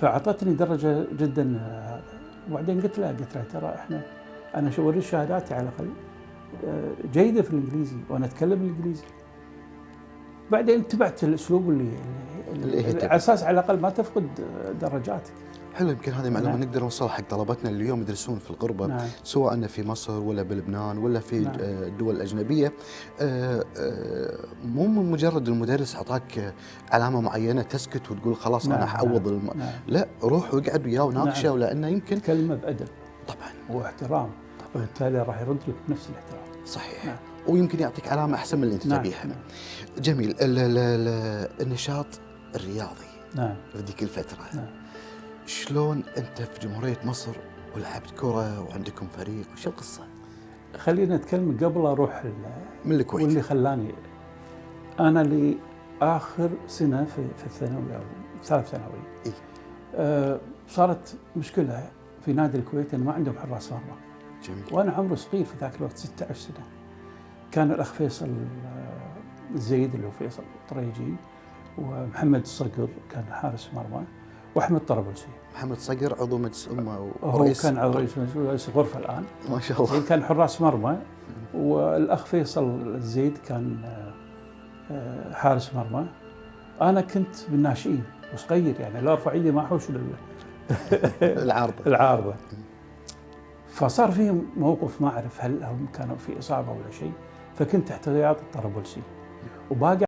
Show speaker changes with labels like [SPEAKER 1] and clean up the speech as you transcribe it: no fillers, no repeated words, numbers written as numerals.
[SPEAKER 1] فاعطتني درجه جدا هذا. وبعدين قلت لها ترى انا اوريك شهاداتي على الاقل جيده في الانجليزي وانا اتكلم الانجليزي. بعدين اتبعت الاسلوب اللي على اساس على الاقل ما تفقد درجاتك.
[SPEAKER 2] حلو، يمكن هذه معلومه نقدر نوصلها حق طلبتنا اللي اليوم يدرسون في الغربه، سواء في مصر ولا بلبنان ولا في الدول الاجنبيه. مو من مجرد المدرس اعطاك علامه معينه تسكت وتقول خلاص انا حاعوض لا، روح واقعد وياه وناقشه، ولانه يمكن
[SPEAKER 1] كلمه بادب
[SPEAKER 2] طبعا
[SPEAKER 1] واحترام، وبالتالي راح يرد لك بنفس الاحترام.
[SPEAKER 2] صحيح. ويمكن يعطيك علامه احسن من اللي انت تبيها. جميل. النشاط الرياضي في ذيك الفتره شلون انت في جمهوريه مصر ولعبت كره وعندكم فريق، وش القصه؟
[SPEAKER 1] خلينا نتكلم قبل اروح
[SPEAKER 2] من الكويت.
[SPEAKER 1] واللي خلاني انا اللي اخر سنه في الثانوي او ثالث ثانوي صارت مشكله في نادي الكويت انه ما عندهم حراس مرمى.
[SPEAKER 2] جميل.
[SPEAKER 1] وانا عمري صغير في ذاك الوقت 16 سنه. كان الاخ فيصل الزيد اللي هو فيصل طريجي، ومحمد الصقر كان حارس مرمى، واحمد طرابلسي.
[SPEAKER 2] محمد صقر عضو مجلس امه
[SPEAKER 1] ورئيس، هو كان عضو رئيس غرفه الان
[SPEAKER 2] ما شاء الله.
[SPEAKER 1] كان حراس مرمى. والاخ فيصل الزيد كان حارس مرمى. انا كنت بالناشئين وصغير، يعني لا ارفع ايدي ما احوش العارضه. فصار في موقف ما اعرف هل هم كانوا في اصابه ولا شيء، فكنت احتياط الطرابلسي وباقي